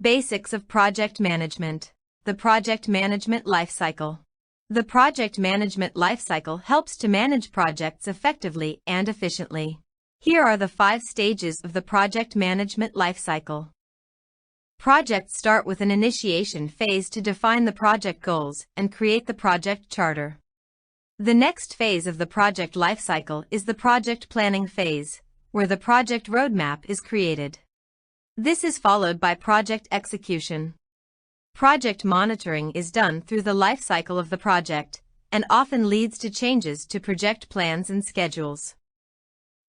Basics of project management. The project management lifecycle. The project management lifecycle helps to manage projects effectively and efficiently. Here are the 5 stages of the project management lifecycle. Projects start with an initiation phase to define the project goals and create the project charter. The next phase of the project lifecycle is the project planning phase, where the project roadmap is created. This is followed by project execution. Project monitoring is done through the life cycle of the project and often leads to changes to project plans and schedules.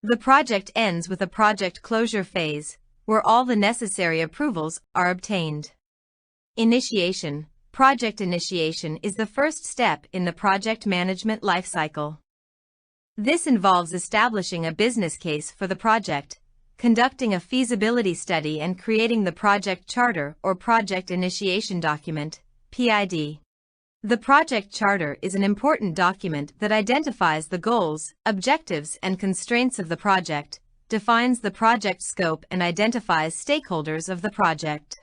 The project ends with a project closure phase, where all the necessary approvals are obtained. Initiation. Project initiation is the first step in the project management lifecycle. This involves establishing a business case for the project, conducting a feasibility study and creating the project charter or project initiation document, PID. The project charter is an important document that identifies the goals, objectives, and constraints of the project, defines the project scope, and identifies stakeholders of the project.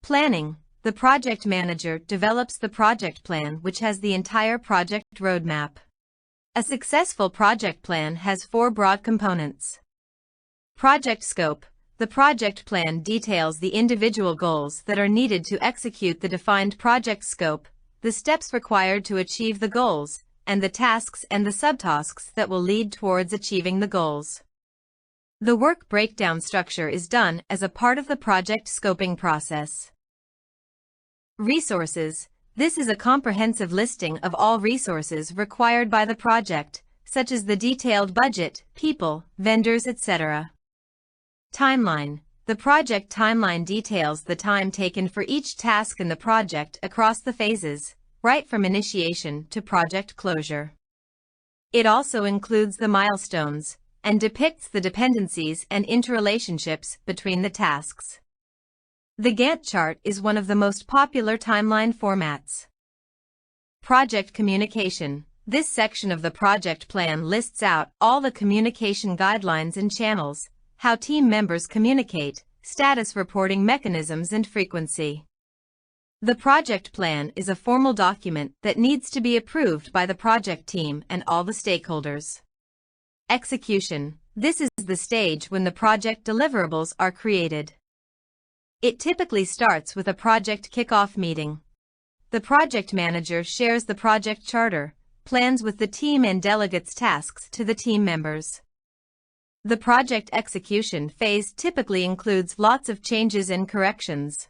Planning. The project manager develops the project plan, which has the entire project roadmap. A successful project plan has 4 broad components. Project scope. The project plan details the individual goals that are needed to execute the defined project scope, the steps required to achieve the goals, and the tasks and the subtasks that will lead towards achieving the goals. The work breakdown structure is done as a part of the project scoping process. Resources. This is a comprehensive listing of all resources required by the project, such as the detailed budget, people, vendors, etc. Timeline. The project timeline details the time taken for each task in the project across the phases, right from initiation to project closure. It also includes the milestones and depicts the dependencies and interrelationships between the tasks. The Gantt chart is one of the most popular timeline formats. Project communication. This section of the project plan lists out all the communication guidelines and channels, how team members communicate, status reporting mechanisms, and frequency. The project plan is a formal document that needs to be approved by the project team and all the stakeholders. Execution. This is the stage when the project deliverables are created. It typically starts with a project kickoff meeting. The project manager shares the project charter, plans with the team, and delegates tasks to the team members. The project execution phase typically includes lots of changes and corrections.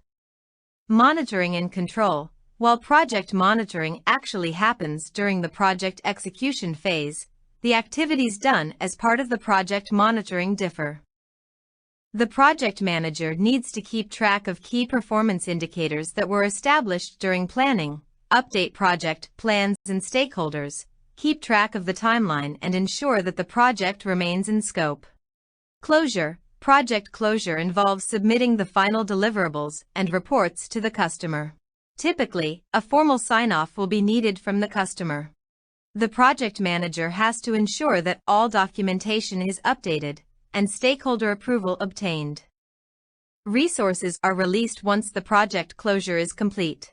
Monitoring and control. While project monitoring actually happens during the project execution phase, the activities done as part of the project monitoring differ. The project manager needs to keep track of key performance indicators that were established during planning, update project plans and stakeholders, keep track of the timeline, and ensure that the project remains in scope. Closure. Project closure involves submitting the final deliverables and reports to the customer. Typically, a formal sign-off will be needed from the customer. The project manager has to ensure that all documentation is updated and stakeholder approval obtained. Resources are released once the project closure is complete.